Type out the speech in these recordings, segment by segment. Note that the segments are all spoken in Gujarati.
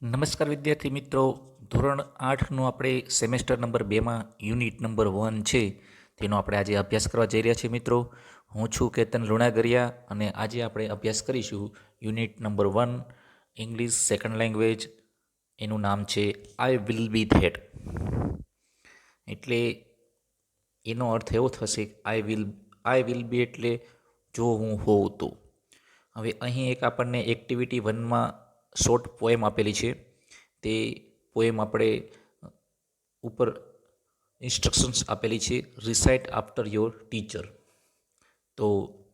નમસ્કાર વિદ્યાર્થી મિત્રો. ધોરણ 8નું આપણે સેમેસ્ટર નંબર 2માં યુનિટ નંબર 1 છે તેનો આપણે આજે અભ્યાસ કરવા જઈ રહ્યા છીએ મિત્રો. હું છું કેતન લુણાગરિયા અને આજે આપણે અભ્યાસ કરીશું unit number 1 English second language. એનું નામ છે આઈ વિલ બી ધેટ. એટલે એનો અર્થ એવો થશે આઈ વિલ બી એટલે જો હું હોઉં તો. હવે અહીં એક આપણને એક્ટિવિટી 1માં શોર્ટ પોએમ આપેલી છે. તે પોએમ આપણે ઉપર ઇન્સ્ટ્રક્શન્સ આપેલી છે, રિસાઇટ આફ્ટર યોર ટીચર. તો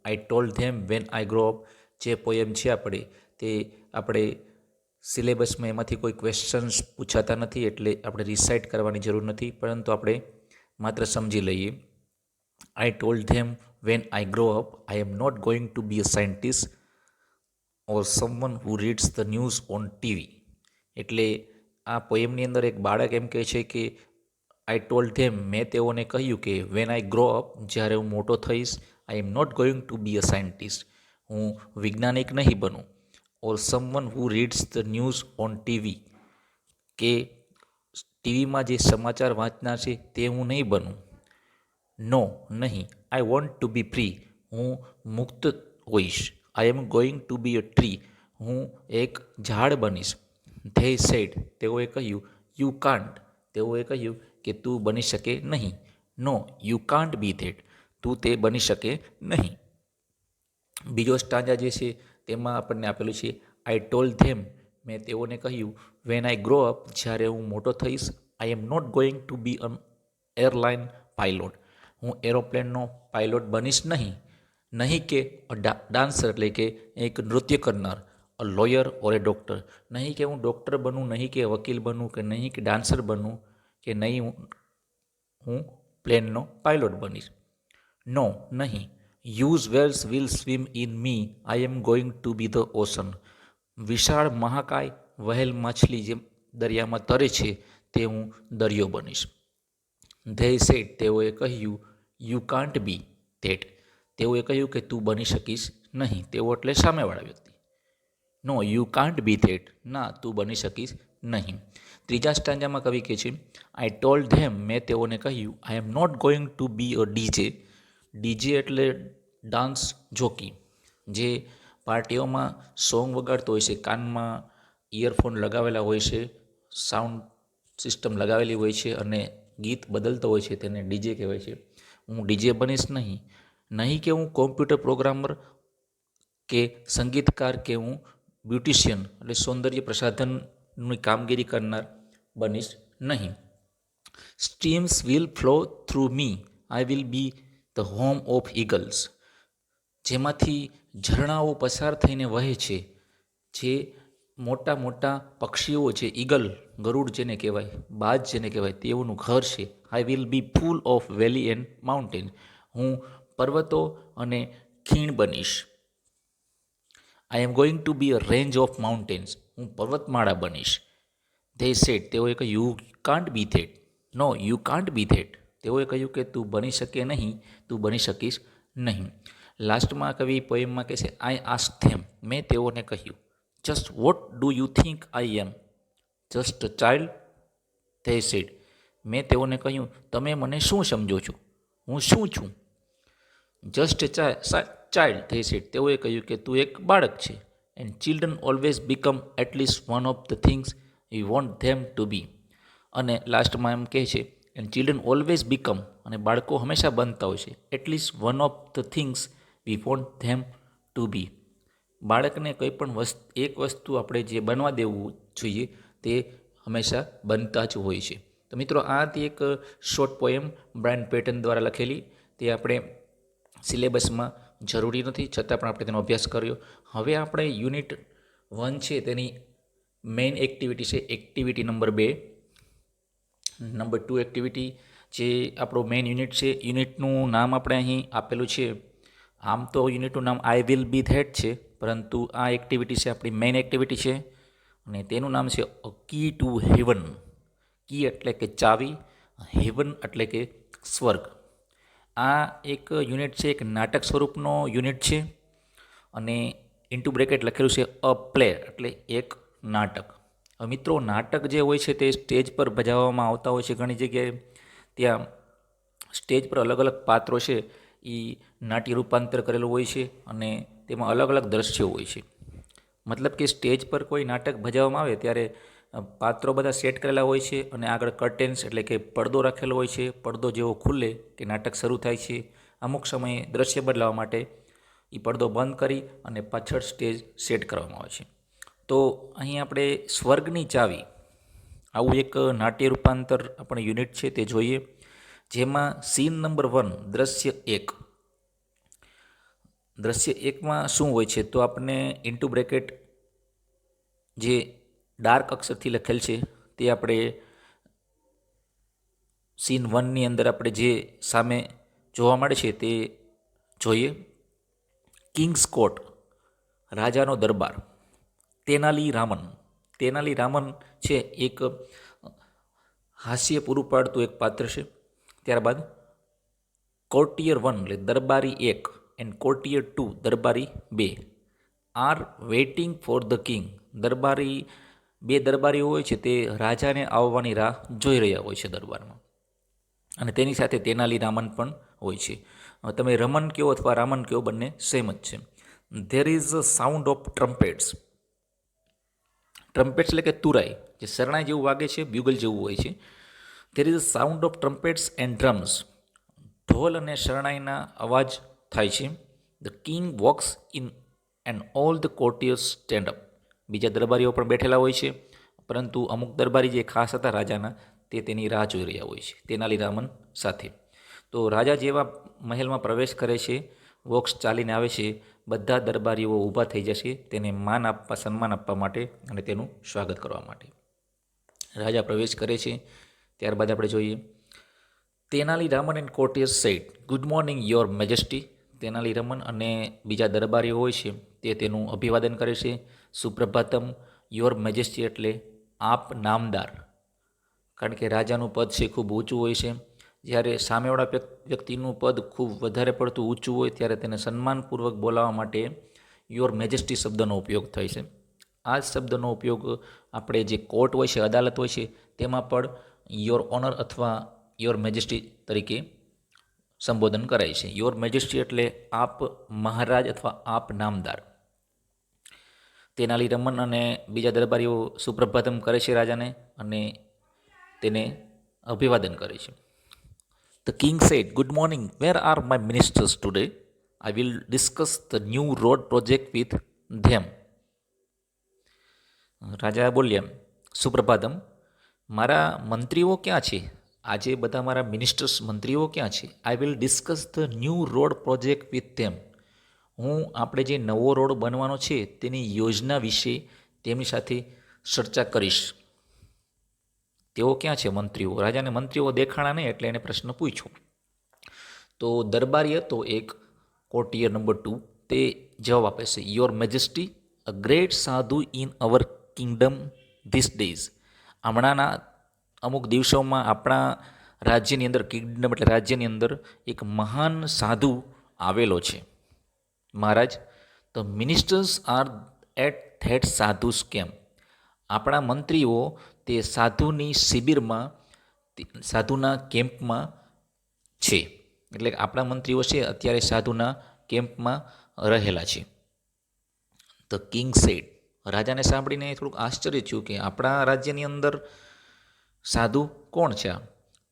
I told them when I grow up જે પોએમ છે આપણે સિલેબસમાં એમાંથી કોઈ ક્વેશ્ચન્સ પૂછાતા નથી, એટલે આપણે રિસાઇટ કરવાની જરૂર નથી, પરંતુ આપણે માત્ર સમજી લઈએ. I told them when I grow up I am not going to be a scientist or someone who reads the news on TV. એટલે આ પોએમની અંદર એક બાળક એમ કહે છે કે આઈ ટોલ્ડ ધેમ મેં તેઓને કહ્યું કે વેન આઈ ગ્રો અપ જ્યારે હું મોટો થઈશ I am not going to be a scientist હું વૈજ્ઞાનિક નહીં બનું. Or someone who reads the news on TV કે ટીવીમાં જે સમાચાર વાંચનાર છે તે હું નહીં બનું. નો નહીં, I want to be free હું મુક્ત હોઈશ. I am going to be a tree હું એક ઝાડ બનીશ. ધે સેડ તેઓએ કહ્યું યુ કાન્ટ તેઓએ કહ્યું કે તું બની શકે નહીં. નો યુ કાન્ટ બી ધેટ તું તે બની શકે નહીં. બીજો સ્ટાન્જા જે છે તેમાં આપણને આપેલું છે આઈ ટોલ્ડ ધેમ મેં તેઓને કહ્યું વેન આઈ ગ્રો અપ જ્યારે હું મોટો થઈશ I am not going to be an airline pilot હું એરોપ્લેનનો પાયલોટ બનીશ નહીં. નહીં કે ડાન્સર એટલે કે એક નૃત્ય કરનાર, અ લોયર ઓર એ ડૉક્ટર નહીં કે હું ડૉક્ટર બનું, નહીં કે વકીલ બનું, કે નહીં કે ડાન્સર બનું, કે નહીં હું પ્લેનનો પાયલોટ બનીશ. નો નહીં, use whales will swim in me I am going to be the ocean વિશાળ મહાકાય વહેલ માછલી જેમ દરિયામાં તરે છે તે હું દરિયો બનીશ. ધે સેડ તેઓએ કહ્યું યુ કાન્ટ બી ધેટ તેઓએ કહ્યું કે તું બની શકીશ નહીં. તેઓ એટલે સામેવાળા વ્યક્તિ. નો યુ કાન્ટ બી ધેટ ના તું બની શકીશ નહીં. ત્રીજા સ્ટાન્જામાં કવિ કહે છે આઈ ટોલ્ડ ધેમ મેં તેઓને કહ્યું I am not going to be a DJ. DJ એટલે ડાન્સ જોકી, જે પાર્ટીઓમાં સોંગ વગાડતો હોય છે, કાનમાં ઇયરફોન લગાવેલા હોય છે, સાઉન્ડ સિસ્ટમ લગાવેલી હોય છે અને ગીત બદલતો હોય છે, તેને ડીજે કહેવાય છે. હું ડીજે બનીશ નહીં. નહીં કે હું કોમ્પ્યુટર પ્રોગ્રામર કે સંગીતકાર કે હું બ્યુટિશિયન એટલે સૌંદર્ય પ્રસાધનની કામગીરી કરનાર બનીશ નહીં. Streams will flow through me I will B the home of eagles જેમાંથી ઝરણાઓ પસાર થઈને વહે છે, જે મોટા મોટા પક્ષીઓ છે, ઈગલ ગરુડ જેને કહેવાય, બાજ જેને કહેવાય, તેઓનું ઘર છે. I will be full of valley and mountain હું પર્વતો અને ખીણ બનીશ. I am going to be a range of mountains હું પર્વતમાળા બનીશ. ધે સેડ તેઓએ કહ્યું you can't be that no you can't be that તેઓએ કહ્યું કે તું બની શકે નહીં, તું બની શકીશ નહીં. લાસ્ટમાં કવિ પોએમમાં કહે છે આઈ આસ્ક ધેમ મેં તેઓને કહ્યું just vote do you think I M just a child. They sad મેં તેઓને કહ્યું તમે મને શું સમજો છો, હું શું છું. જસ્ટ ચાઇલ્ડ ધે સેડ તેઓએ કહ્યું કે તું એક બાળક છે. And children always become at least one of the things we want them to be. અને લાસ્ટમાં એમ કહે છે એન્ડ ચિલ્ડ્રન ઓલવેઝ બીકમ અને બાળકો હંમેશા બનતા હોય છે at least one of the things we want them to be. બાળકને કંઈ પણ એક વસ્તુ આપણે જે બનવા દેવું જોઈએ તે હંમેશા બનતા જ હોય છે. તો મિત્રો આ હતી એક શોર્ટ પોએમ બ્રાયન પેટન દ્વારા લખેલી. તે આપણે સિલેબસમાં જરૂરી નથી, છતાં પણ આપણે તેનો અભ્યાસ કર્યો. હવે આપણે યુનિટ 1 છે તેની મેઇન એક્ટિવિટી છે એક્ટિવિટી નંબર 2. નંબર 2 એક્ટિવિટી જે આપણો મેઇન યુનિટ છે. યુનિટનું નામ આપણે અહીં આપેલું છે. આમ તો યુનિટનું નામ આઈ વિલ બી ધેટ છે, પરંતુ આ એક્ટિવિટી છે આપણી મેઇન એક્ટિવિટી છે અને તેનું નામ છે અ કી ટુ હેવન. કી એટલે કે ચાવી, હેવન એટલે કે સ્વર્ગ. આ એક યુનિટ છે, એક નાટક સ્વરૂપનો યુનિટ છે અને ઇન્ટુ બ્રેકેટ લખેલું છે અ પ્લે એટલે એક નાટક. મિત્રો નાટક જે હોય છે તે સ્ટેજ પર ભજવવામાં આવતા હોય છે. ઘણી જગ્યાએ ત્યાં સ્ટેજ પર અલગ અલગ પાત્રો છે એ નાટ્ય રૂપાંતર કરેલું હોય છે અને તેમાં અલગ અલગ દ્રશ્યો હોય છે. મતલબ કે સ્ટેજ પર કોઈ નાટક ભજવવામાં આવે ત્યારે પાત્રો બધા સેટ કરેલા હોય છે અને આગળ કર્ટેન્સ એટલે કે પડદો રાખેલો હોય છે. પડદો જેવો ખુલ્લે કે નાટક શરૂ થાય છે. અમુક સમયે દ્રશ્ય બદલાવા માટે એ પડદો બંધ કરી અને પાછળ સ્ટેજ સેટ કરવામાં આવે છે. તો અહીં આપણે સ્વર્ગની ચાવી આવું એક નાટ્ય રૂપાંતર આપણે યુનિટ છે તે જોઈએ, જેમાં સીન નંબર 1 દ્રશ્ય એકમાં શું હોય છે તો આપણને ઇન્ટુ બ્રેકેટ જે ડાર્ક અક્ષરથી લખેલ છે તે આપણે સીન 1ની અંદર આપણે જે સામે જોવા મળે છે તે જોઈએ. કિંગ્સ કોર્ટ, રાજાનો દરબાર. તેનાલી રામન છે એક હાસ્ય પૂરું પાડતું એક પાત્ર છે. ત્યારબાદ કોર્ટિયર 1 એટલે દરબારી 1 એન્ડ કોર્ટિયર 2 દરબારી 2 are waiting for the king. બે દરબારીઓ હોય છે તે રાજાને આવવાની રાહ જોઈ રહ્યા હોય છે દરબારમાં, અને તેની સાથે તેનાલી રામન પણ હોય છે. તમે રમન કહો અથવા રામન કહો, બંને સેમ જ છે. There is a sound of trumpets. Trumpets એટલે કે તુરાઈ, જે શરણાઈ જેવું વાગે છે, બ્યુગલ જેવું હોય છે. There is a sound of trumpets and drums. ઢોલ અને શરણાઈના અવાજ થાય છે. The king walks in and all the courtiers stand up. બીજા દરબારીઓ પણ બેઠેલા હોય છે, પરંતુ અમુક દરબારી જે ખાસ હતા રાજાના તે તેની રાહ જોઈ રહ્યા હોય છે તેનાલી રામન સાથે. તો રાજા જેવા મહેલમાં પ્રવેશ કરે છે, વોક્સ ચાલીને આવે છે, બધા દરબારીઓ ઊભા થઈ જશે તેને સન્માન આપવા માટે અને તેનું સ્વાગત કરવા માટે. રાજા પ્રવેશ કરે છે. ત્યારબાદ આપણે જોઈએ Tenali Raman and courtiers said good morning your majesty. Tenali Raman અને બીજા દરબારીઓ હોય છે તે તેનું અભિવાદન કરે છે. સુપ્રભાતમ. યોર મેજેસ્ટી એટલે આપ નામદાર, કારણ કે રાજાનું પદ છે ખૂબ ઊંચું હોય છે. જ્યારે સામેવાળા વ્યક્તિનું પદ ખૂબ વધારે પડતું ઊંચું હોય ત્યારે તેને સન્માનપૂર્વક બોલાવવા માટે યોર મેજેસ્ટી શબ્દનો ઉપયોગ થાય છે. આ જ શબ્દનો ઉપયોગ આપણે જે કોર્ટ હોય છે, અદાલત હોય છે, તેમાં પણ યોર ઓનર અથવા યોર મેજેસ્ટી તરીકે સંબોધન કરાય છે. યોર મેજેસ્ટી એટલે આપ મહારાજ અથવા આપ નામદાર. તેનાલી રમન અને બીજા દરબારીઓ સુપ્રભાતમ કરે છે રાજાને અને તેને અભિવાદન કરે છે. The king said good morning, where are my ministers today? I will discuss the new road project with them. રાજા બોલ્યા, સુપ્રભાતમ, મારા મંત્રીઓ ક્યાં છે? આજે બધા મારા મિનિસ્ટર્સ મંત્રીઓ ક્યાં છે? I will discuss the new road project with ધેમ. હું આપણે જે નવો રોડ બનવાનો છે તેની યોજના વિશે તેમની સાથે ચર્ચા કરીશ. તેઓ ક્યાં છે મંત્રીઓ? રાજાને મંત્રીઓ દેખાણા નહીં એટલે એને પ્રશ્ન પૂછ્યો. તો દરબારી હતો એક, કોર્ટિયર નંબર 2, તે જવાબ આપે છે, your majesty, a great sadhu in our kingdom these days. હમણાંના અમુક દિવસોમાં આપણા રાજ્યની અંદર, કિંગડમ એટલે રાજ્યની અંદર એક મહાન સાધુ આવેલો છે. મહારાજ, the ministers are at that sadhu's camp. આપણા મંત્રીઓ તે સાધુની શિબિરમાં, સાધુના કેમ્પમાં છે. એટલે આપણા મંત્રીઓ છે અત્યારે સાધુના કેમ્પમાં રહેલા છે. The king sad. રાજાને સાંભળીને થોડુંક આશ્ચર્ય થયું કે આપણા રાજ્યની અંદર સાધુ કોણ છે?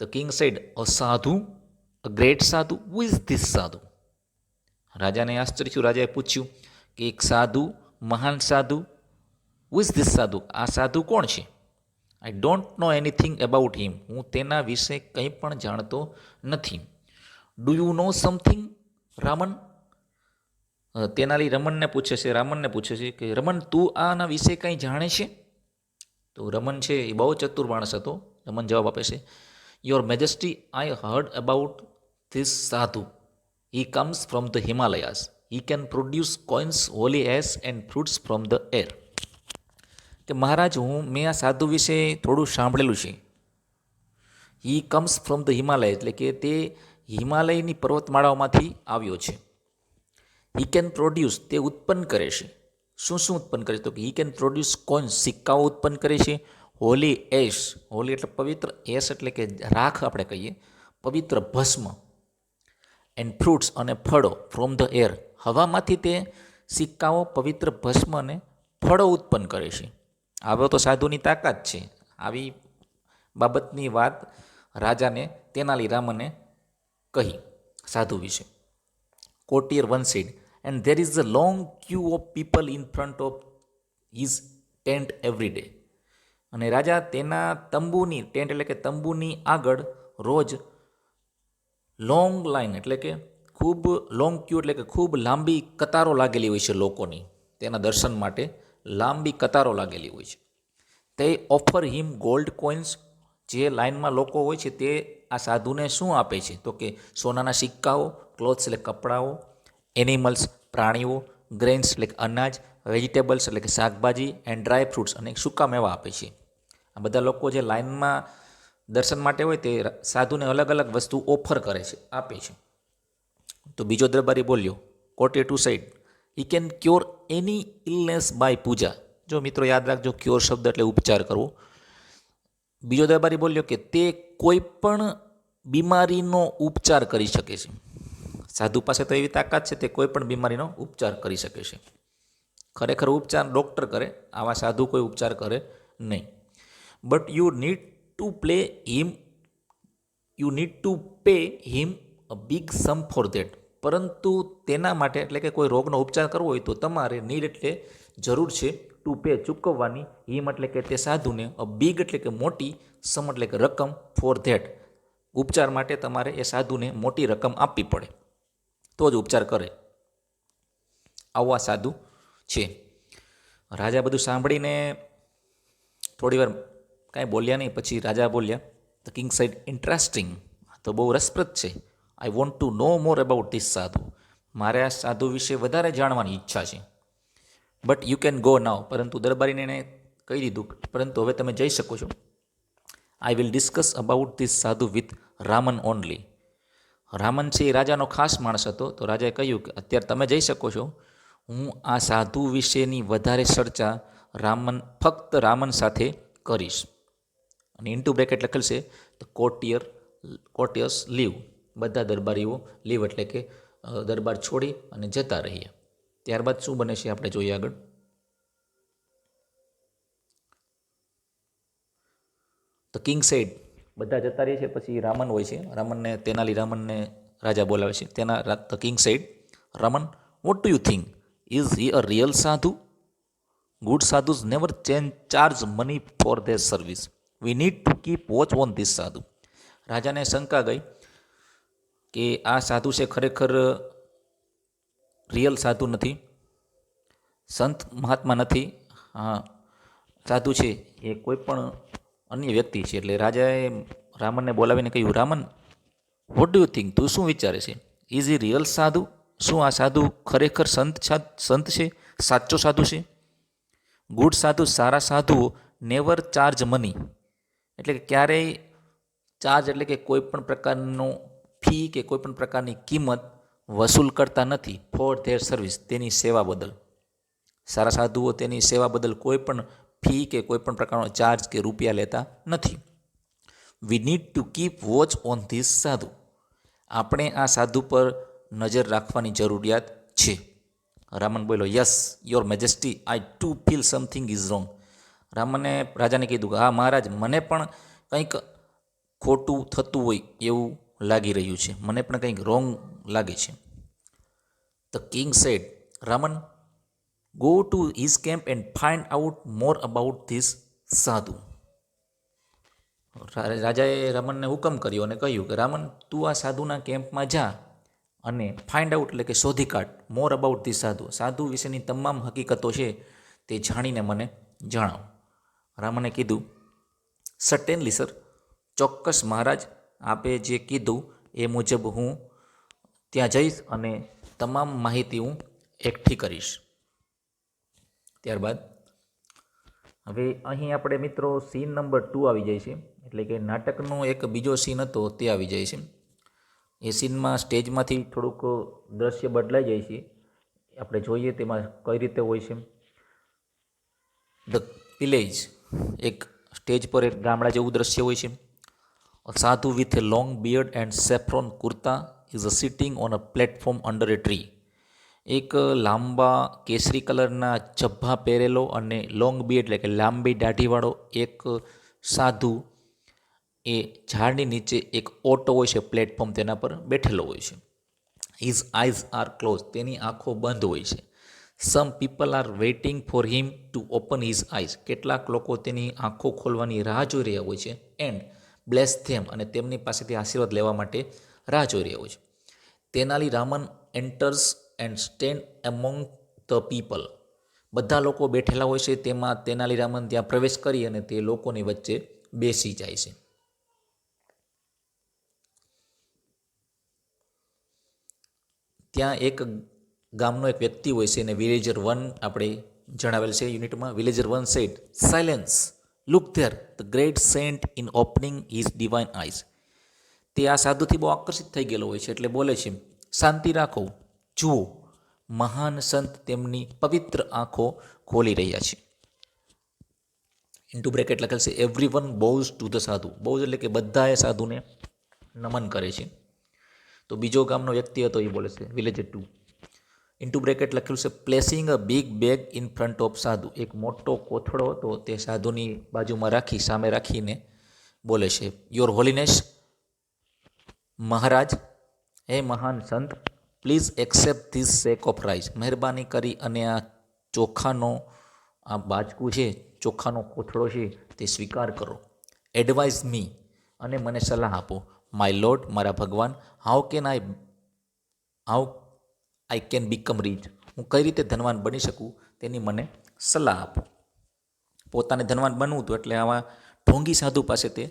ધ કિંગ સેડ, અ સાધુ, અ ગ્રેટ સાધુ, હુ ઇઝ ધીસ સાધુ? રાજાને આશ્ચર્ય થયું. રાજાએ પૂછ્યું કે એક સાધુ, મહાન સાધુ, હુ ઇઝ ધીસ સાધુ? આ સાધુ કોણ છે? I don't know anything about him. હું તેના વિશે કંઈ પણ જાણતો નથી. Do you know something Raman? Tenali રામનને પૂછે છે કે રમન, તું આના વિશે કંઈ જાણે છે? તો રમન છે એ બહુ ચતુર માણસ હતો. રમન જવાબ આપે છે, your majesty, I heard about this sadhu. He comes from the Himalayas. He can produce coins, holy ash and fruits from the air. કે મહારાજ, મેં આ સાધુ વિશે થોડું સાંભળેલું છે. He comes from the Himalaya એટલે કે તે હિમાલયની પર્વતમાળાઓમાંથી આવ્યો છે. હી કેન પ્રોડ્યુસ, તે ઉત્પન્ન કરે છે. શું શું ઉત્પન્ન કરે છે? તો કે હી કેન પ્રોડ્યુસ કોઇન્સ, સિક્કાઓ ઉત્પન્ન કરે છે. હોલી એશ, હોલી એટલે પવિત્ર, એશ એટલે કે રાખ આપણે કહીએ, પવિત્ર ભસ્મ. એન્ડ ફ્રૂટ્સ અને ફળો ફ્રોમ ધ એર, હવામાંથી તે સિક્કાઓ, પવિત્ર ભસ્મ અને ફળો ઉત્પન્ન કરે છે. આવો તો સાધુની તાકાત છે. આવી બાબતની વાત રાજાને તેનાલી રામને કહી સાધુ વિશે. Courtier one said, and there is a long queue of people in front of his tent every day. અને રાજા તેના તંબુની, ટેન્ટ એટલે કે તંબુની આગળ રોજ લોંગ લાઈન એટલે કે ખૂબ લોંગ ક્યુ એટલે કે ખૂબ લાંબી કતારો લાગેલી હોય છે લોકોની, તેના દર્શન માટે લાંબી કતારો લાગેલી હોય છે. તે ઓફર હિમ ગોલ્ડ કોઇન્સ, જે લાઇનમાં લોકો હોય છે તે આ સાધુને શું આપે છે? તો કે સોનાના સિક્કાઓ, ક્લોથ્સ એટલે કપડાઓ, એનિમલ્સ પ્રાણીઓ, ગ્રેન્સ એટલે અનાજ, વેજીટેબલ્સ એટલે કે શાકભાજી, એન્ડ ડ્રાય ફ્રૂટ્સ અને સૂકા મેવા આપે છે. આ બધા લોકો જે લાઇનમાં દર્શન માટે હોય તે સાધુને અલગ અલગ વસ્તુ ઓફર કરે છે, આપે છે. તો બીજો દરબારી બોલ્યો, courtier two said, he can cure any illness by puja. જો મિત્રો યાદ રાખજો, ક્યોર શબ્દ એટલે ઉપચાર કરવો. બીજો દરબારી બોલ્યો કે તે કોઈ પણ બીમારીનો ઉપચાર કરી શકે છે. સાધુ પાસે તો એવી તાકાત છે, તે કોઈ પણ બીમારીનો ઉપચાર કરી શકે છે. ખરેખર ઉપચાર ડૉક્ટર કરે, આવા સાધુ કોઈ ઉપચાર કરે નહીં. But you need to play him you need to pay him a big sum for that. પરંતુ તેના માટે એટલે કે કોઈ રોગનો ઉપચાર કરવો હોય તો તમારે નીડ એટલે જરૂર છે, ટુ પે ચૂકવવાની, હિમ એટલે કે તે સાધુને, અ બિગ એટલે કે મોટી, સમ એટલે કે રકમ, ફોર ધેટ ઉપચાર માટે તમારે એ સાધુને મોટી રકમ આપવી પડે તો જ ઉપચાર કરે. આવો આ સાધુ છે. રાજા બધું સાંભળીને થોડી વાર કાંઈ બોલ્યા નહીં. પછી રાજા બોલ્યા, ધ કિંગ સાઇડ, ઇન્ટરેસ્ટિંગ, તો બહુ રસપ્રદ છે. I want to know more about this સાધુ, મારે આ સાધુ વિશે વધારે જાણવાની ઈચ્છા છે. But you can go now, પરંતુ દરબારીને એને કહી દીધું, પરંતુ હવે તમે જઈ શકો છો. આઈ વિલ ડિસ્કસ અબાઉટ ધીસ સાધુ વિથ રામન ઓનલી. રામન છે એ રાજાનો ખાસ માણસ હતો, તો રાજાએ કહ્યું કે અત્યારે તમે જઈ શકો છો, હું આ સાધુ વિશેની વધારે ચર્ચા ફક્ત રામન સાથે કરીશ. અને ઇન્ટુ બ્રેકેટ લખેલ છે ધ કોર્ટિયર્સ લીવ, બધા દરબારીઓ લીવ એટલે કે દરબાર છોડી અને જતા રહ્યા. ત્યારબાદ શું બને છે આપણે જોઈએ આગળ. ધ કિંગ સેડ, બધા જતા રહે છે, પછી રામન હોય છે, રામનને તેનાલી રામનને રાજા બોલાવે છે. The king said, Raman, what do you think, is he a real sadhu? Good sadhus never charge money for their service, we need to keep watch on this sadhu. રાજાને શંકા ગઈ કે આ સાધુ છે ખરેખર રિયલ સાધુ નથી, સંત મહાત્મા નથી, હા સાધુ છે એ કોઈ પણ અન્ય વ્યક્તિ છે. એટલે રાજાએ રામનને બોલાવીને કહ્યું, Raman, what do you think, તું શું વિચારે છે? ઇઝ ઈ રિયલ સાધુ, શું આ સાધુ ખરેખર સંત છે, સાચો સાધુ છે? ગુડ સાધુ, સારા સાધુઓ, નેવર ચાર્જ મની, એટલે કે ક્યારેય ચાર્જ એટલે કે કોઈ પણ પ્રકારનો ફી કે કોઈ પણ પ્રકારની કિંમત વસૂલ કરતા નથી, ફોર ધેર સર્વિસ, તેની સેવા બદલ. સારા સાધુઓ તેની સેવા બદલ કોઈ પણ ફી કે કોઈ પણ પ્રકારનો ચાર્જ કે રૂપિયા લેતા નથી. વી need to keep watch on this સાધુ, આપણે આ સાધુ પર નજર રાખવાની જરૂરિયાત છે. રામન બોલ્યો, yes your majesty, I to feel something is wrong. રામને રાજાને કીધું કે હા મહારાજ, મને પણ કંઈક ખોટું થતું હોય એવું લાગી રહ્યું છે, મને પણ કંઈક રોંગ લાગે છે. The king said, Raman, go to his camp and find out more about this સાધુ. રાજાએ રામનને હુકમ કર્યો અને કહ્યું કે રામન, તું આ સાધુના કેમ્પમાં જા અને ફાઇન્ડ આઉટ એટલે કે શોધી કાઢ, મોર અબાઉટ ધીસ સાધુ, સાધુ વિશેની તમામ હકીકતો છે તે જાણીને મને જણાવ. રામને કીધું, સર્ટેનલી સર, ચોક્કસ મહારાજ, આપે જે કીધું એ મુજબ હું ત્યાં જઈશ અને તમામ માહિતી હું એકઠી કરીશ. ત્યારબાદ હવે અહીં આપણે મિત્રો સીન નંબર 2 આવી જાય છે, એટલે કે નાટકનો એક બીજો સીન હતો તે આવી જાય છે. એ સીનમાં સ્ટેજમાંથી થોડુંક દ્રશ્ય બદલાઈ જાય છે, આપણે જોઈએ તેમાં કઈ રીતે હોય છે. ધ વિલેજ, એક સ્ટેજ પર એક ગામડા જેવું દ્રશ્ય હોય છે. A sadhu with a long beard and saffron kurta is sitting on a platform under a tree. એક લાંબા કેસરી કલરના ઝભ્ભા પહેરેલો અને લોંગ બિયર્ડ એટલે કે લાંબી દાઢીવાળો એક સાધુ એ ઝાડની નીચે એક ઓટો હોય છે પ્લેટફોર્મ તેના પર બેઠેલો હોય છે. હિઝ આઈઝ આર ક્લોઝ, તેની આંખો બંધ હોય છે. Some people are waiting for him to open his eyes, કેટલાક લોકો તેની આંખો ખોલવાની રાહ જોઈ રહ્યા હોય છે. એન્ડ બ્લેસ ધેમ, અને તેમની પાસેથી આશીર્વાદ લેવા માટે રાહ જોઈ રહ્યા હોય છે. Tenali Raman enters and stand among the people, બધા લોકો બેઠેલા હોય છે તેમાં તેનાલી રામન ત્યાં પ્રવેશ કરી અને તે લોકોની વચ્ચે બેસી જાય છે. ત્યાં એક ગામનો એક વ્યક્તિ હોય છે અને વિલેજર 1 આપણે જણાવેલ છે યુનિટમાં. Villager 1 said, silence, look there, the great saint in opening his divine eyes. તે આ સાધુથી બહુ આકર્ષિત થઈ ગયેલો હોય છે એટલે બોલે છે, શાંતિ રાખો, જુઓ, મહાન સંત તેમની પવિત્ર આંખો ખોલી રહ્યા છે. ઇન્ટુ બ્રેકેટ લખેલ છે, every one Bose to the સાધુ. બોઝ એટલે કે બધાએ સાધુને નમન કરે છે. તો બીજો ગામનો વ્યક્તિ હતો એ બોલે છે વિલેજર 2. ઇન્ટુ બ્રેકેટ લખેલું છે, placing a big bag in front of સાધુ. એક મોટો કોથળો હતો તે સાધુની બાજુમાં રાખી, સામે રાખીને બોલે છે, યોર હોલીનેસ, મહારાજ, હે મહાન સંત, please accept this sec of rice. મહેરબાની કરી અને આ ચોખાનો આ બાજકું છે, ચોખાનો કોથળો છે તે સ્વીકાર કરો. એડવાઇઝ મી, અને મને સલાહ આપો. માય લોર્ડ, મારા ભગવાન, how I can become rich. હું કઈ રીતે ધનવાન બની શકું તેની મને સલાહ આપો. પોતાને ધનવાન બનવું હતું એટલે આવા ઢોંગી સાધુ પાસે તે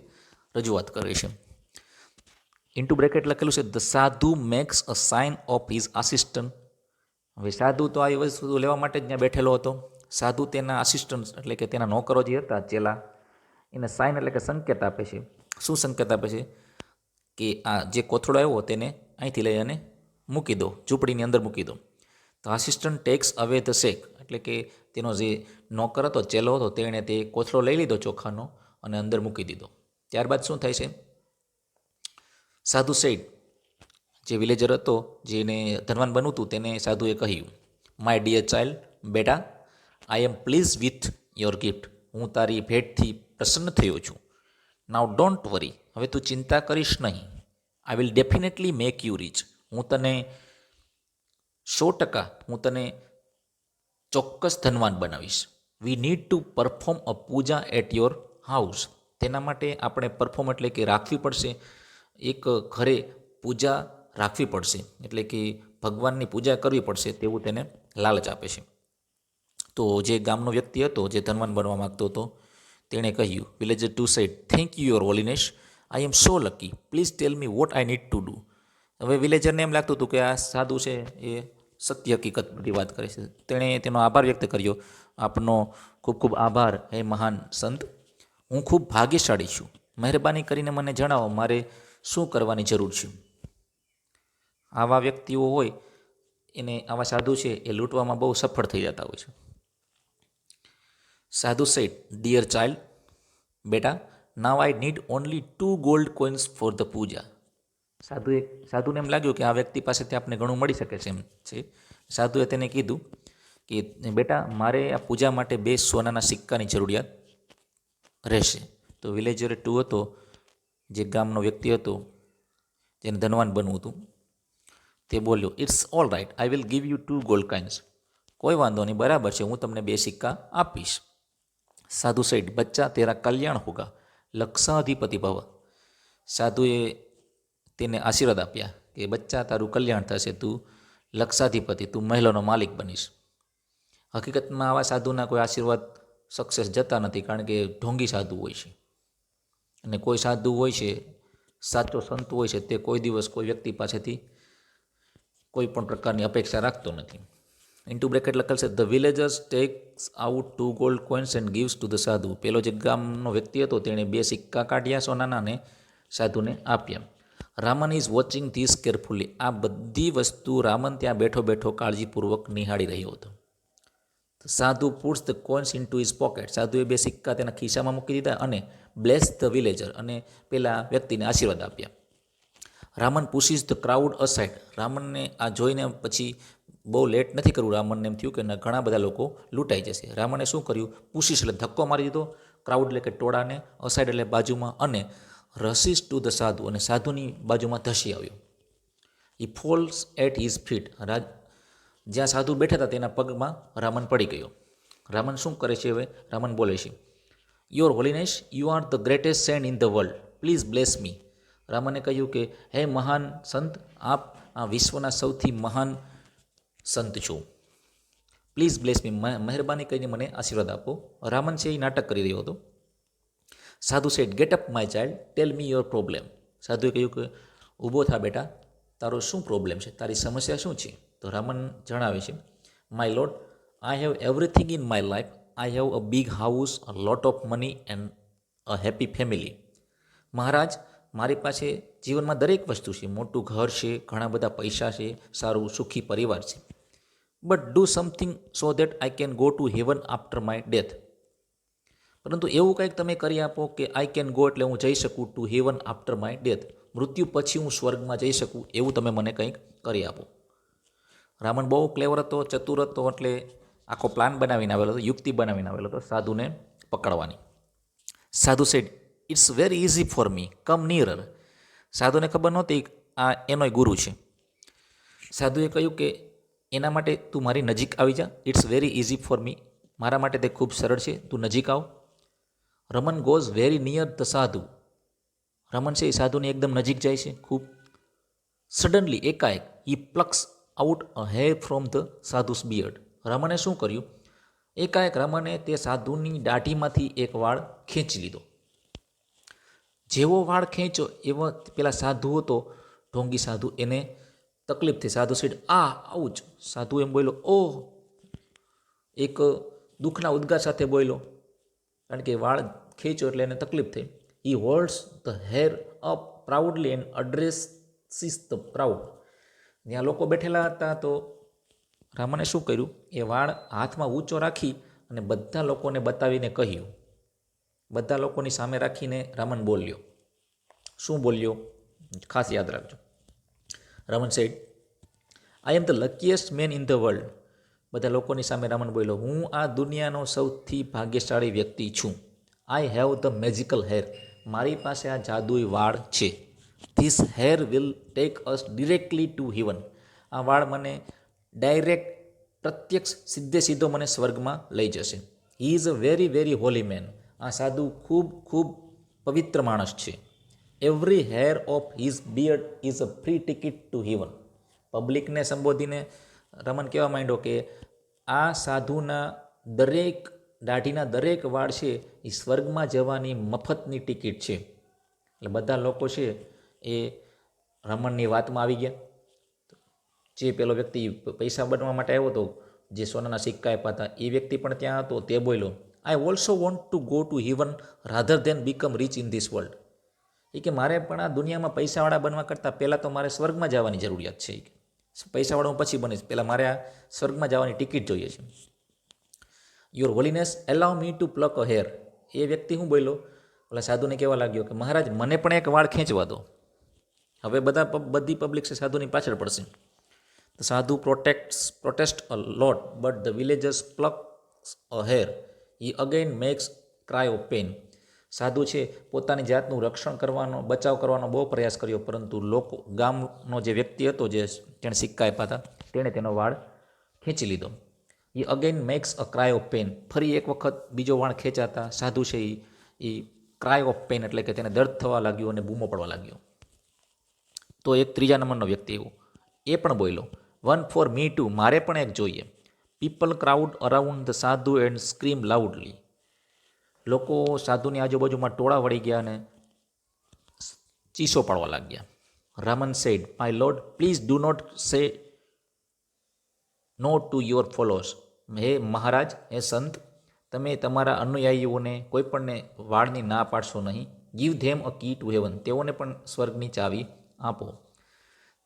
રજૂઆત કરે છે. ઇન્ટુ બ્રેકેટ લખેલું છે, ધ સાધુ makes a sign of his assistant. હવે સાધુ તો આ વસ્તુ લેવા માટે જ ત્યાં બેઠેલો હતો. સાધુ તેના આસિસ્ટન્ટ એટલે કે તેના નોકરો જે હતા ચેલા, એને સાઇન એટલે કે સંકેત આપે છે. શું સંકેત આપે છે? કે આ જે કોથળો આવ્યો તેને અહીંથી લઈ અને મૂકી દો, ઝૂંપડીની અંદર મૂકી દો. તો આસિસ્ટન્ટ ટેક્સ અવે ધ શેક, એટલે કે તેનો જે નોકર હતો, ચેલો હતો, તેણે તે કોથળો લઈ લીધો ચોખાનો અને અંદર મૂકી દીધો. ત્યારબાદ શું થાય છે? સાધુ સેડ, જે વિલેજર હતો જેને ધનવાન બનવું હતું તેને સાધુએ કહ્યું, માય ડિયર ચાઇલ્ડ, બેટા, આઈ એમ પ્લીઝ વિથ યોર ગિફ્ટ. હું તારી ભેટથી પ્રસન્ન થયો છું. નાવ ડોન્ટ વરી, હવે તું ચિંતા કરીશ નહીં. I will definitely make you rich. હું તને 100% હું તને ચોક્કસ ધનવાન બનાવીશ. We need to perform a puja at your house. તેના માટે આપણે પરફોર્મ એટલે કે રાખવી પડશે, એક ઘરે પૂજા રાખવી પડશે, એટલે કે ભગવાનની પૂજા કરવી પડશે તેવું તેને લાલચ આપે છે. તો જે ગામનો વ્યક્તિ હતો જે ધનવાન બનવા માગતો હતો તેણે કહ્યું, villager 2 said, thank you your holiness, I am so lucky, please tell me what I need to do. હવે વિલેજરને એમ લાગતું હતું કે આ સાધુ છે એ સત્ય હકીકત બધી વાત કરે છે. તેણે તેનો આભાર વ્યક્ત કર્યો, આપનો ખૂબ ખૂબ આભાર હે મહાન સંત, હું ખૂબ ભાગ્યશાળી છું. મહેરબાની કરીને મને જણાવો મારે શું કરવાની જરૂર છે. આવા વ્યક્તિઓ હોય એને આવા સાધુ છે એ લૂંટવામાં બહુ સફળ થઈ જતા હોય છે. સાધુ સેડ, ડિયર ચાઇલ્ડ, બેટા, now I need only 2 gold coins for the puja. સાધુને એમ લાગ્યું કે આ વ્યક્તિ પાસેથી આપણે ઘણું મળી શકે છે એમ છે. સાધુએ તેને કીધું કે બેટા, મારે આ પૂજા માટે 2 સોનાના સિક્કાની જરૂરિયાત રહેશે. તો વિલેજર 2 હતો, જે ગામનો વ્યક્તિ હતો જેને ધનવાન બનવું હતું, તે બોલ્યો, it's all right, I will give you 2 gold coins. કોઈ વાંધો નહીં, બરાબર છે, હું તમને 2 સિક્કા આપીશ. સાધુ સેડ, બચ્ચા, તેરા કલ્યાણ હોગા, લક્ષાધિપતિ ભવ. સાધુએ તેને આશીર્વાદ આપ્યા કે બચ્ચા, તારું કલ્યાણ થશે, તું લક્ષાધિપતિ, તું મહેલોનો માલિક બનીશ. હકીકતમાં આવા સાધુના કોઈ આશીર્વાદ સક્સેસ જતા નથી, કારણ કે ઢોંગી સાધુ હોય છે. અને કોઈ સાધુ હોય છે, સાચો સંત હોય છે, તે કોઈ દિવસ કોઈ વ્યક્તિ પાસેથી કોઈ પણ પ્રકારની અપેક્ષા રાખતો નથી. ઇન્ટુ બ્રેકેટ લખેલ છે, the villagers tax out 2 gold coins and gives to the સાધુ. પેલો જે ગામનો વ્યક્તિ હતો તેણે 2 સિક્કા કાઢ્યા સોનાના અને સાધુને આપ્યા. Raman is watching this carefully. આ બધી વસ્તુ રામન ત્યાં બેઠો બેઠો કાળજીપૂર્વક નિહાળી રહ્યો હતો. Sadhu puts the coins into his pocket. સાધુએ બે સિક્કા તેના ખિસ્સામાં મૂકી દીધા અને બ્લેસ ધ વિલેજર, અને પેલા વ્યક્તિને આશીર્વાદ આપ્યા. Raman pushes the crowd aside. રામનને આ જોઈને પછી બહુ લેટ નથી કરવું. રામનને એમ થયું કે ઘણા બધા લોકો લૂંટાઈ જશે. રામને શું કર્યું? પુશિસ એટલે ધક્કો મારી દીધો, ક્રાઉડ એટલે કે ટોળાને, અસાઇડ એટલે બાજુમાં, અને રસીસ ટુ ધ સાધુ, અને સાધુની બાજુમાં ધસી આવ્યો. ઈ ફોલ્સ એટ હિઝ ફીટ. જ્યાં સાધુ બેઠા હતા તેના પગમાં રામન પડી ગયો. રામન શું કરે છે હવે? રામન બોલે છે, your holiness, you are the greatest saint in the world, please bless me. રામને કહ્યું કે હે મહાન સંત, આપ આ વિશ્વના સૌથી મહાન સંત છો, પ્લીઝ બ્લેસ મી, મહેરબાની કરીને મને આશીર્વાદ આપો. રામન છે એ નાટક કરી રહ્યો હતો. Sadhu said, get up my child, tell me your problem. સાધુએ કહ્યું કે ઊભો થા બેટા, તારો શું પ્રોબ્લેમ છે, તારી સમસ્યા શું છે? તો રામન જણાવે છે, my lord, I have everything in my life. I have a big house, a lot of money and a happy family. મહારાજ, મારી પાસે જીવનમાં દરેક વસ્તુ છે. મોટું ઘર છે, ઘણા બધા પૈસા છે, સારું સુખી પરિવાર છે. But do something so that I can go to heaven after my death. પરંતુ એવું કંઈક તમે કરી આપો કે આઈ કેન ગો એટલે હું જઈ શકું to heaven after my death, મૃત્યુ પછી હું સ્વર્ગમાં જઈ શકું, એવું તમે મને કંઈક કરી આપો. રામન બહુ ક્લેવર હતો, ચતુર હતો, એટલે આખો પ્લાન બનાવીને આવેલો હતો, યુક્તિ બનાવીને આવેલો હતો સાધુને પકડવાની. Sadhu said, it's very easy for me, come nearer. સાધુને ખબર નહોતી આ એનોય ગુરુ છે. સાધુએ કહ્યું કે એના માટે તું મારી નજીક આવી જા. It's very easy for me, મારા માટે તે ખૂબ સરળ છે, તું નજીક આવ. Raman goes very near the સાધુ. રમન છે એ સાધુની એકદમ નજીક જાય છે ખૂબ. સડનલી, એકાએક, he plucks out a hair from the sadhu's beard. રમને શું કર્યું? એકાએક રમને તે સાધુની દાઢીમાંથી એક વાળ ખેંચી લીધો. જેવો વાળ ખેંચ્યો એવો પેલા સાધુ હતો, ઢોંગી સાધુ, એને તકલીફ થઈ. સાધુ સેડ, આઉચ. સાધુ એમ બોલ્યો, ઓહ, એક દુઃખના ઉદ્ગાર સાથે બોલ્યો, કારણ કે વાળ ખેંચ્યો એટલે એને તકલીફ થઈ. He holds the hair up proudly and addresses the proud. ત્યાં લોકો બેઠેલા હતા તો રામને શું કર્યું? એ વાળ હાથમાં ઊંચો રાખી અને બધા લોકોને બતાવીને કહ્યું. બધા લોકોની સામે રાખીને રામન બોલ્યો. શું બોલ્યો? ખાસ યાદ રાખજો. Raman said, I am the luckiest man in the world. બધા લોકોની સામે રામન બોલ્યો, હું આ દુનિયાનો સૌથી ભાગ્યશાળી વ્યક્તિ છું. I have the magical hair. મારી પાસે આ જાદુઈ વાળ છે. This hair will take us directly to heaven. આ વાળ મને ડાયરેક્ટ, પ્રત્યક્ષ, સીધે સીધો મને સ્વર્ગમાં લઈ જશે. He is a very very holy man. આ સાધુ ખૂબ ખૂબ પવિત્ર માણસ છે. Every hair of his beard is a free ticket to heaven. પબ્લિકને સંબોધીને રમન કહેવા માંડ્યો કે આ સાધુના દરેક દાઢીના દરેક વાળ છે એ સ્વર્ગમાં જવાની મફતની ટિકિટ છે. એટલે બધા લોકો છે એ રમણની વાતમાં આવી ગયા. જે પેલો વ્યક્તિ પૈસા બનવા માટે આવ્યો હતો, જે સોનાના સિક્કા આપ્યા હતા, એ વ્યક્તિ પણ ત્યાં હતો. તે બોલ્યો, I also want to go to heaven rather than become rich in this world. એ કે મારે પણ આ દુનિયામાં પૈસાવાળા બનવા કરતાં પહેલાં તો મારે સ્વર્ગમાં જવાની જરૂરિયાત છે. પૈસાવાળો હું પછી બનીશ, પહેલાં મારે આ સ્વર્ગમાં જવાની ટિકિટ જોઈએ છે. Your holiness, allow me to pluck a hair. એ વ્યક્તિ હું બોલ્યો, ઓલા સાધુને કહેવા લાગ્યો કે મહારાજ, મને પણ એક વાળ ખેંચવા દો. હવે બધી પબ્લિક છે સાધુની પાછળ પડશે. The sadhu protest a lot, but the villagers plucks a hair. He again makes cry of pain. સાધુ છે પોતાની જાતનું રક્ષણ કરવાનો, બચાવ કરવાનો બહુ પ્રયાસ કર્યો, પરંતુ લોકો, ગામનો જે વ્યક્તિ હતો, જેણે સિક્કા આપ્યા હતા, તેણે તેનો વાળ ખેંચી લીધો. એ again makes a cry of pain. ફરી એક વખત બીજો વાળ ખેંચાતા સાધુ છે એ ક્રાય ઓફ પેન એટલે કે તેને દર્દ થવા લાગ્યું અને બૂમો પડવા લાગ્યો. તો એક ત્રીજા નંબરનો વ્યક્તિ એવો, એ પણ બોલ્યો, વન ફોર મી ટુ. મારે પણ એક જોઈએ. પીપલ ક્રાઉડ અરાઉન્ડ ધ સાધુ એન્ડ સ્ક્રીમ લાઉડલી. લોકો સાધુની આજુબાજુમાં ટોળા વળી ગયા અને ચીસો પાડવા લાગ્યા. Raman said, my lord, please do not say no to your followers. હે મહારાજ, હે સંત, તમે તમારા અનુયાયીઓને કોઈપણને વાળની ના પાડશો નહીં. Give them a key to heaven. તેઓને પણ સ્વર્ગની ચાવી આપો.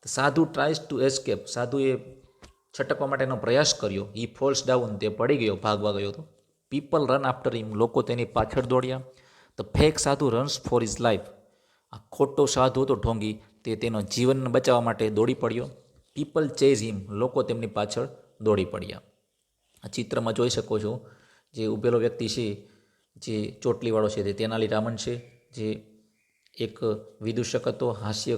Sadhu tries to escape. સાધુએ છટકવા માટેનો પ્રયાસ કર્યો. હી ફોલ્સ ડાઉન, તે પડી ગયો, ભાગવા ગયો હતો. પીપલ રન આફ્ટર હિમ, લોકો તેની પાછળ દોડ્યા. ધ ફેક સાધુ રન્સ ફોર હિઝ લાઈફ, આ ખોટો સાધુ હતો ઢોંગી, તે તેનો જીવન બચાવવા માટે દોડી પડ્યો. પીપલ ચેઝ હિમ, લોકો તેમની પાછળ દોડી પડ્યા. આ ચિત્રમાં જોઈ શકો છો જે ઊભેલો વ્યક્તિ છે, જે ચોટલીવાળો છે, તે તેનાલી રામન છે, જે એક વિદૂષક હતો, હાસ્ય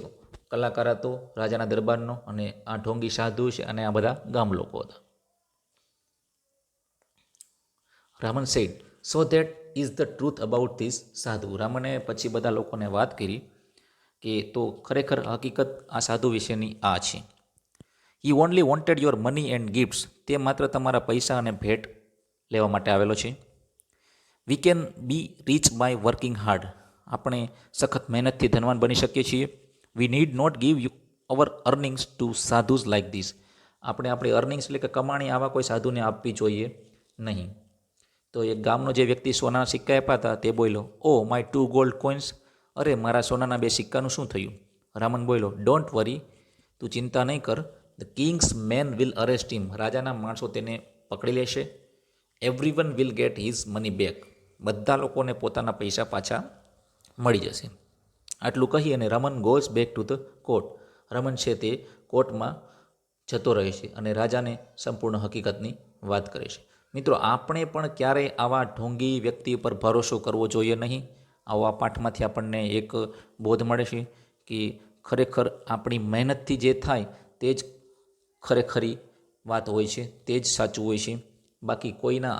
કલાકાર હતો રાજાના દરબારનો, અને આ ઢોંગી સાધુ છે, અને આ બધા ગામ લોકો હતા. Raman said, so that is the truth about this sadhu. રામને પછી બધા લોકોને વાત કરી કે તો ખરેખર હકીકત આ સાધુ વિશેની આ છે. He only wanted your money and gifts, તે માત્ર તમારા પૈસા અને ભેટ લેવા માટે આવેલો છે. We can be rich by working hard, આપણે સખત મહેનતથી ધનવાન બની શકીએ છીએ. We need not give you our earnings to sadhus like this, આપણે આપણી અર્નિંગ્સ એટલે કે કમાણી આવા કોઈ સાધુને આપવી જોઈએ નહીં. તો એક ગામનો જે વ્યક્તિ સોનાના સિક્કા આપ્યા હતા તે બોલ્યો, ઓ માય 2 ગોલ્ડ કોઇન્સ, અરે મારા સોનાના 2 સિક્કાનું શું થયું? રામન બોલ્યો, ડોન્ટ વરી, તું ચિંતા નહીં કર. The king's men will arrest him, રાજાના માણસો તેને પકડી લેશે. Everyone will get his money back, બધા લોકોને પોતાના પૈસા પાછા મળી જશે. આટલું કહી અને Raman goes back to the court, Raman છે તે કોર્ટમાં જતો રહે છે અને રાજાને સંપૂર્ણ હકીકતની વાત કરે છે. મિત્રો, આપણે પણ ક્યારેય આવા ઢોંગી વ્યક્તિ પર ભરોસો કરવો જોઈએ નહીં. આવા પાઠમાંથી આપણને એક બોધ મળે છે કે ખરેખર આપણી મહેનતથી જે થાય તે જ ખરેખરી વાત હોય છે, તે જ સાચું હોય છે. બાકી કોઈના